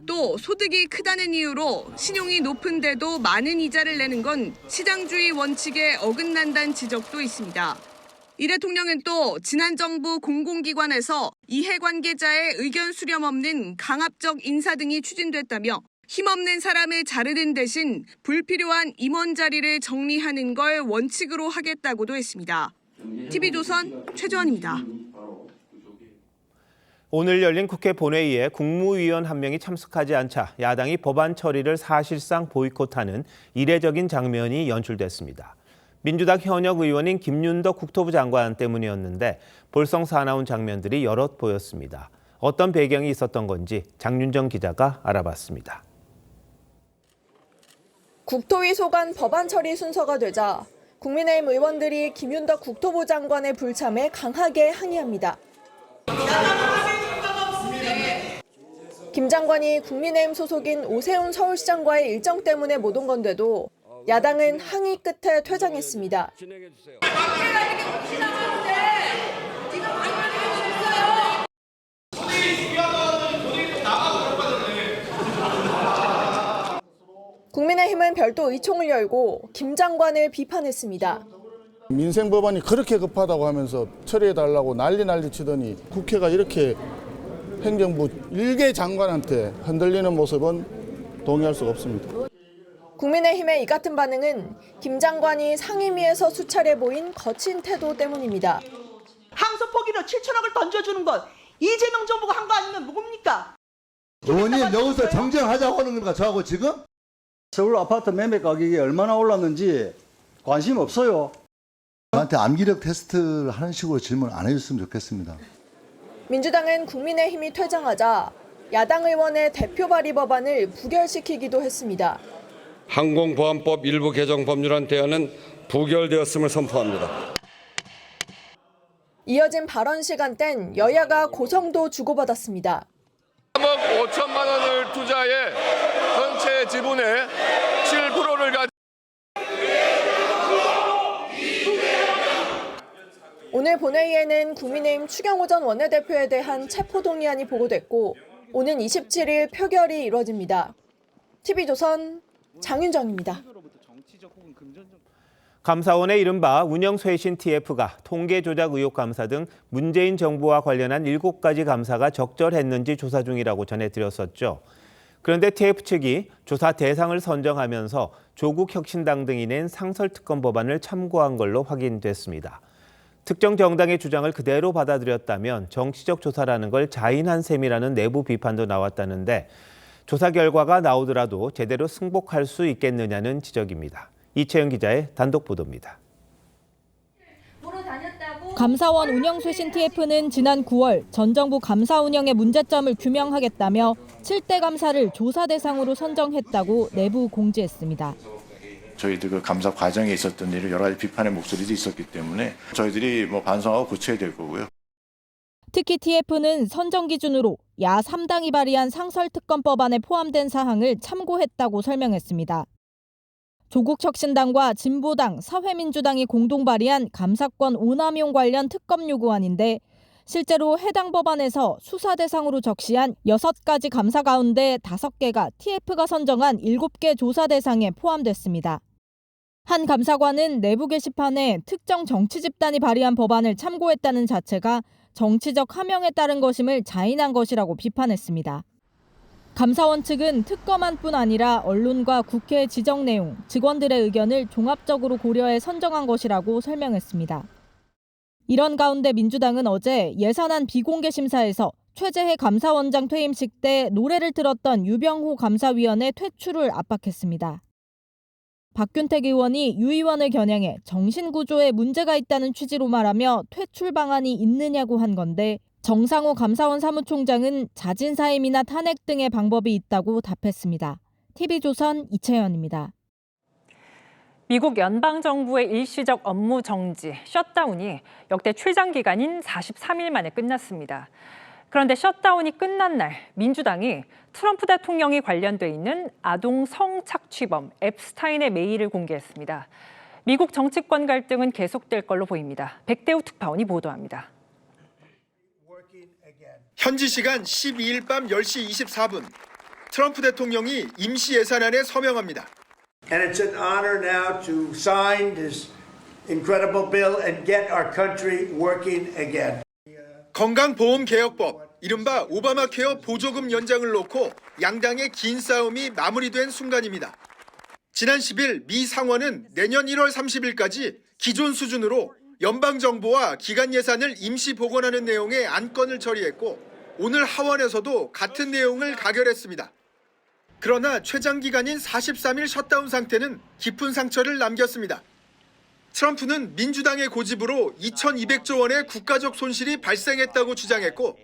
또 소득이 크다는 이유로 신용이 높은데도 많은 이자를 내는 건 시장주의 원칙에 어긋난다는 지적도 있습니다. 이 대통령은 또 지난 정부 공공기관에서 이해관계자의 의견 수렴 없는 강압적 인사 등이 추진됐다며 힘없는 사람을 자르는 대신 불필요한 임원 자리를 정리하는 걸 원칙으로 하겠다고도 했습니다. TV조선 최재원입니다. 오늘 열린 국회 본회의에 국무위원 한 명이 참석하지 않자 야당이 법안 처리를 사실상 보이콧하는 이례적인 장면이 연출됐습니다. 민주당 현역 의원인 김윤덕 국토부 장관 때문이었는데 볼썽 사나운 장면들이 여럿 보였습니다. 어떤 배경이 있었던 건지 장윤정 기자가 알아봤습니다. 국토위 소관 법안 처리 순서가 되자 국민의힘 의원들이 김윤덕 국토부 장관의 불참에 강하게 항의합니다. 김 장관이 국민의힘 소속인 오세훈 서울시장과의 일정 때문에 못 온 건데도 야당은 항의 끝에 퇴장했습니다. 국민의힘은 별도 의총을 열고 김 장관을 비판했습니다. 민생 법안이 그렇게 급하다고 하면서 처리해달라고 난리 치더니 국회가 이렇게 행정부 일개 장관한테 흔들리는 모습은 동의할 수가 없습니다. 국민의힘의 이 같은 반응은 김 장관이 상임위에서 수차례 보인 거친 태도 때문입니다. 항소 포기로 7천억을 던져주는 것 이재명 정부가 한 거 아니면 뭡니까? 의원님 여기서 정정하자고 하는 건가 저하고 지금? 서울 아파트 매매 가격이 얼마나 올랐는지 관심 없어요. 저한테 암기력 테스트를 하는 식으로 질문 안 해줬으면 좋겠습니다. 민주당은 국민의힘이 퇴장하자 야당 의원의 대표 발의 법안을 부결시키기도 했습니다. 항공보안법 일부 개정 법률안 대안은 부결되었음을 선포합니다. 이어진 발언 시간 땐 여야가 고성도 주고받았습니다. 3억 5천만 원을 투자해 전체 지분의 7%를 가진 오늘 본회의에는 국민의힘 추경호 전 원내대표에 대한 체포동의안이 보고됐고 오는 27일 표결이 이뤄집니다. TV조선 장윤정입니다. 감사원의 이른바 운영쇄신 TF가 통계 조작 의혹 감사 등 문재인 정부와 관련한 7가지 감사가 적절했는지 조사 중이라고 전해드렸었죠. 그런데 TF 측이 조사 대상을 선정하면서 조국혁신당 등이 낸 상설특검 법안을 참고한 걸로 확인됐습니다. 특정 정당의 주장을 그대로 받아들였다면 정치적 조사라는 걸 자인한 셈이라는 내부 비판도 나왔다는데 조사 결과가 나오더라도 제대로 승복할 수 있겠느냐는 지적입니다. 이채영 기자의 단독 보도입니다. 감사원 운영쇄신 TF는 지난 9월 전 정부 감사 운영의 문제점을 규명하겠다며 7대 감사를 조사 대상으로 선정했다고 내부 공지했습니다. 저희들 그 감사 과정에 있었던 일을 여러 가지 비판의 목소리도 있었기 때문에 저희들이 반성하고 고쳐야 될 거고요. 특히 TF는 선정 기준으로 야 3당이 발의한 상설특검 법안에 포함된 사항을 참고했다고 설명했습니다. 조국혁신당과 진보당, 사회민주당이 공동 발의한 감사권 오남용 관련 특검 요구안인데 실제로 해당 법안에서 수사 대상으로 적시한 6가지 감사 가운데 5개가 TF가 선정한 7개 조사 대상에 포함됐습니다. 한 감사관은 내부 게시판에 특정 정치 집단이 발의한 법안을 참고했다는 자체가 정치적 함영에 따른 것임을 자인한 것이라고 비판했습니다. 감사원 측은 특검안뿐 아니라 언론과 국회 지적 내용, 직원들의 의견을 종합적으로 고려해 선정한 것이라고 설명했습니다. 이런 가운데 민주당은 어제 예산안 비공개 심사에서 최재해 감사원장 퇴임식 때 노래를 틀었던 유병호 감사위원의 퇴출을 압박했습니다. 박균택 의원이 유 의원을 겨냥해 정신구조에 문제가 있다는 취지로 말하며 퇴출 방안이 있느냐고 한 건데 정상호 감사원 사무총장은 자진사임이나 탄핵 등의 방법이 있다고 답했습니다. TV조선 이채연입니다. 미국 연방정부의 일시적 업무 정지, 셧다운이 역대 최장 기간인 43일 만에 끝났습니다. 그런데 셧다운이 끝난 날 민주당이 트럼프 대통령이 관련돼 있는 아동 성착취범 앱스타인의 메일을 공개했습니다. 미국 정치권 갈등은 계속될 걸로 보입니다. 백대우 특파원이 보도합니다. 현지 시간 12일 밤 10시 24분 트럼프 대통령이 임시 예산안에 서명합니다. And it's an honor now to sign this incredible bill and get our country working again. 건강보험개혁법, 이른바 오바마 케어 보조금 연장을 놓고 양당의 긴 싸움이 마무리된 순간입니다. 지난 10일 미 상원은 내년 1월 30일까지 기존 수준으로 연방정부와 기간 예산을 임시 복원하는 내용의 안건을 처리했고 오늘 하원에서도 같은 내용을 가결했습니다. 그러나 최장 기간인 43일 셧다운 상태는 깊은 상처를 남겼습니다. 트럼프는 민주당의 고집으로 2,200조 원의 국가적 손실이 발생했다고 주장했고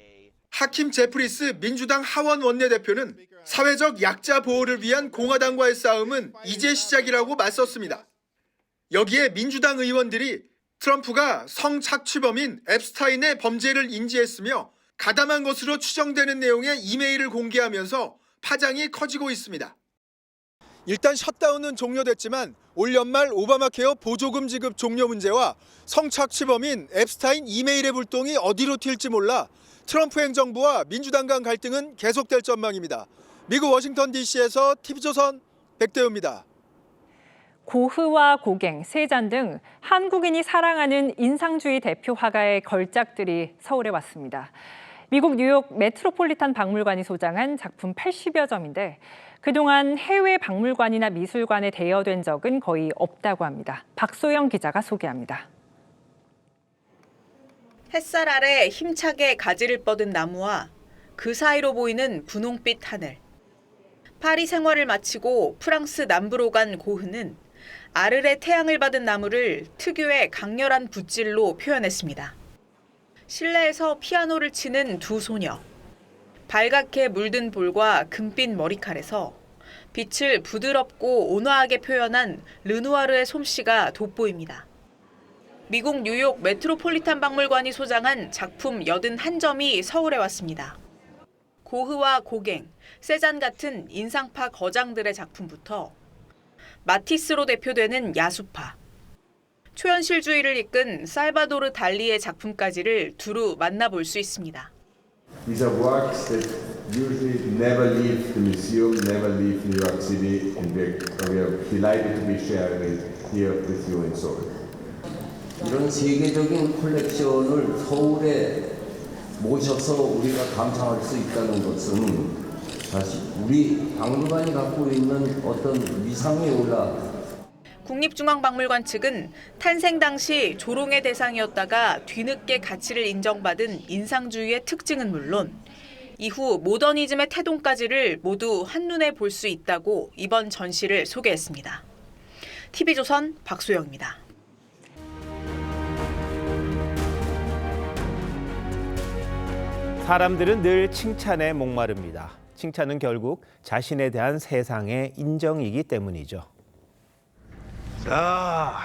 하킴 제프리스 민주당 하원 원내대표는 사회적 약자 보호를 위한 공화당과의 싸움은 이제 시작이라고 맞섰습니다. 여기에 민주당 의원들이 트럼프가 성착취범인 앱스타인의 범죄를 인지했으며 가담한 것으로 추정되는 내용의 이메일을 공개하면서 파장이 커지고 있습니다. 일단 셧다운은 종료됐지만 올 연말 오바마 케어 보조금 지급 종료 문제와 성착취범인 앱스타인 이메일의 불똥이 어디로 튈지 몰라 트럼프 행정부와 민주당 간 갈등은 계속될 전망입니다. 미국 워싱턴 DC에서 TV조선 백대우입니다. 고흐와 고갱, 세잔 등 한국인이 사랑하는 인상주의 대표 화가의 걸작들이 서울에 왔습니다. 미국 뉴욕 메트로폴리탄 박물관이 소장한 작품 80여 점인데 그동안 해외 박물관이나 미술관에 대여된 적은 거의 없다고 합니다. 박소영 기자가 소개합니다. 햇살 아래 힘차게 가지를 뻗은 나무와 그 사이로 보이는 분홍빛 하늘. 파리 생활을 마치고 프랑스 남부로 간 고흐는 아르레 태양을 받은 나무를 특유의 강렬한 붓질로 표현했습니다. 실내에서 피아노를 치는 두 소녀. 발갛게 물든 볼과 금빛 머리칼에서 빛을 부드럽고 온화하게 표현한 르누아르의 솜씨가 돋보입니다. 미국 뉴욕 메트로폴리탄 박물관이 소장한 작품 81점이 서울에 왔습니다. 고흐와 고갱, 세잔 같은 인상파 거장들의 작품부터 마티스로 대표되는 야수파, 초현실주의를 이끈 살바도르 달리의 작품까지를 두루 만나볼 수 있습니다. These are works that usually never leave the museum, never leave New York City, and we are delighted to be sharing it here with you in Seoul. 이런 세계적인 컬렉션을 서울에 모셔서 우리가 감상할 수 있다는 것은 사실 우리 박물관이 갖고 있는 어떤 위상에 올라. 국립중앙박물관 측은 탄생 당시 조롱의 대상이었다가 뒤늦게 가치를 인정받은 인상주의의 특징은 물론 이후 모더니즘의 태동까지를 모두 한눈에 볼 수 있다고 이번 전시를 소개했습니다. TV조선 박소영입니다. 사람들은 늘 칭찬에 목마릅니다. 칭찬은 결국 자신에 대한 세상의 인정이기 때문이죠. 자,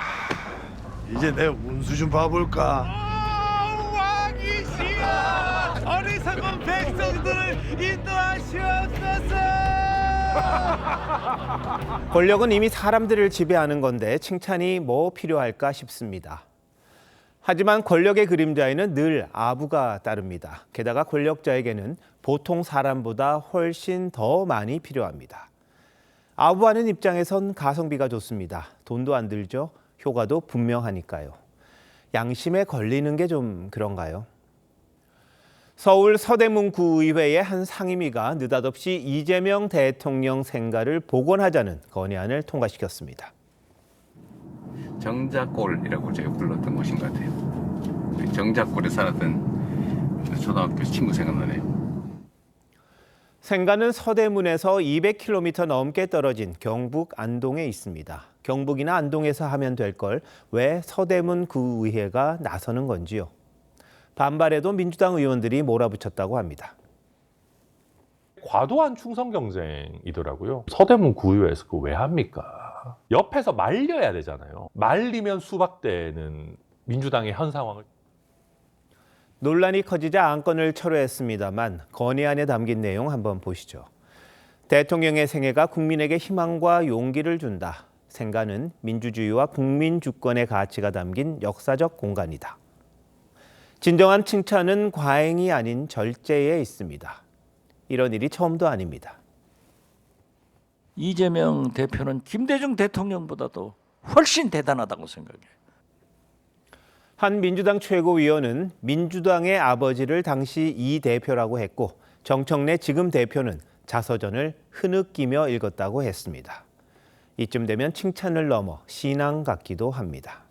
이제 내 운수 좀 봐볼까? 왕이시여, 어리석은 백성들을 인도하시옵소서. 권력은 이미 사람들을 지배하는 건데 칭찬이 뭐 필요할까 싶습니다. 하지만 권력의 그림자에는 늘 아부가 따릅니다. 게다가 권력자에게는 보통 사람보다 훨씬 더 많이 필요합니다. 아부하는 입장에선 가성비가 좋습니다. 돈도 안 들죠. 효과도 분명하니까요. 양심에 걸리는 게 좀 그런가요? 서울 서대문 구의회의 한 상임위가 느닷없이 이재명 대통령 생가를 복원하자는 건의안을 통과시켰습니다. 정자골이라고 제가 불렀던 곳인 것 같아요. 정자골에 살았던 초등학교 친구 생각나네요. 생가는 서대문에서 200km 넘게 떨어진 경북 안동에 있습니다. 경북이나 안동에서 하면 될 걸 왜 서대문 구의회가 나서는 건지요. 반발에도 민주당 의원들이 몰아붙였다고 합니다. 과도한 충성 경쟁이더라고요. 서대문 구의회에서 그거 왜 합니까? 옆에서 말려야 되잖아요. 말리면 수박되는 민주당의 현 상황을. 논란이 커지자 안건을 철회했습니다만 건의안에 담긴 내용 한번 보시죠. 대통령의 생애가 국민에게 희망과 용기를 준다. 생가는 민주주의와 국민 주권의 가치가 담긴 역사적 공간이다. 진정한 칭찬은 과잉이 아닌 절제에 있습니다. 이런 일이 처음도 아닙니다. 이재명 대표는 김대중 대통령보다도 훨씬 대단하다고 생각해요. 한 민주당 최고위원은 민주당의 아버지를 당시 이 대표라고 했고 정청래 지금 대표는 자서전을 흐느끼며 읽었다고 했습니다. 이쯤 되면 칭찬을 넘어 신앙 같기도 합니다.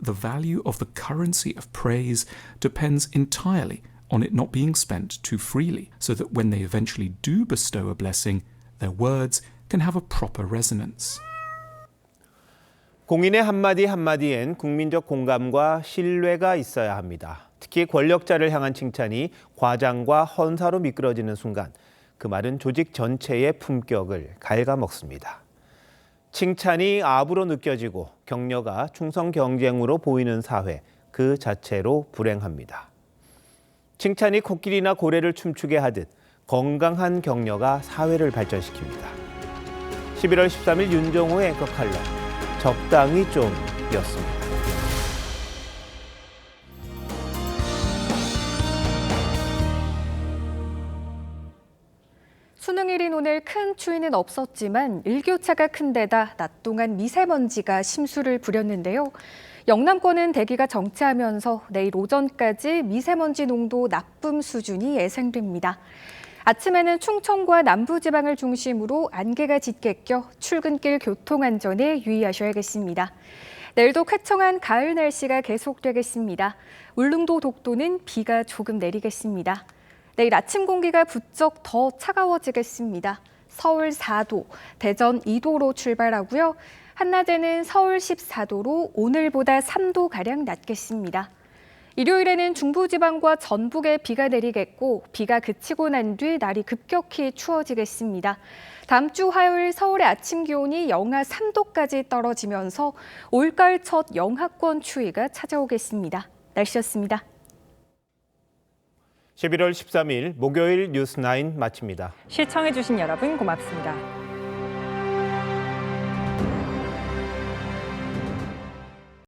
The value of the currency of praise depends entirely on it not being spent too freely, so that when they eventually do bestow a blessing, their words can have a proper resonance. 공인의 한마디 한마디엔 국민적 공감과 신뢰가 있어야 합니다. 특히 권력자를 향한 칭찬이 과장과 헌사로 미끄러지는 순간 그 말은 조직 전체의 품격을 갉아먹습니다. 칭찬이 아부로 느껴지고 격려가 충성 경쟁으로 보이는 사회 그 자체로 불행합니다. 칭찬이 코끼리나 고래를 춤추게 하듯 건강한 격려가 사회를 발전시킵니다. 11월 13일 윤정호의 앵커 칼럼 적당히 좀이었습니다. 수능일인 오늘 큰 추위는 없었지만 일교차가 큰 데다 낮 동안 미세먼지가 심수를 부렸는데요. 영남권은 대기가 정체하면서 내일 오전까지 미세먼지 농도 나쁨 수준이 예상됩니다. 아침에는 충청과 남부지방을 중심으로 안개가 짙게 껴 출근길 교통안전에 유의하셔야겠습니다. 내일도 쾌청한 가을 날씨가 계속되겠습니다. 울릉도 독도는 비가 조금 내리겠습니다. 내일 아침 공기가 부쩍 더 차가워지겠습니다. 서울 4도, 대전 2도로 출발하고요. 한낮에는 서울 14도로 오늘보다 3도가량 낮겠습니다. 일요일에는 중부지방과 전북에 비가 내리겠고 비가 그치고 난 뒤 날이 급격히 추워지겠습니다. 다음 주 화요일 서울의 아침 기온이 영하 3도까지 떨어지면서 올가을 첫 영하권 추위가 찾아오겠습니다. 날씨였습니다. 11월 13일 목요일 뉴스9 마칩니다. 시청해주신 여러분 고맙습니다.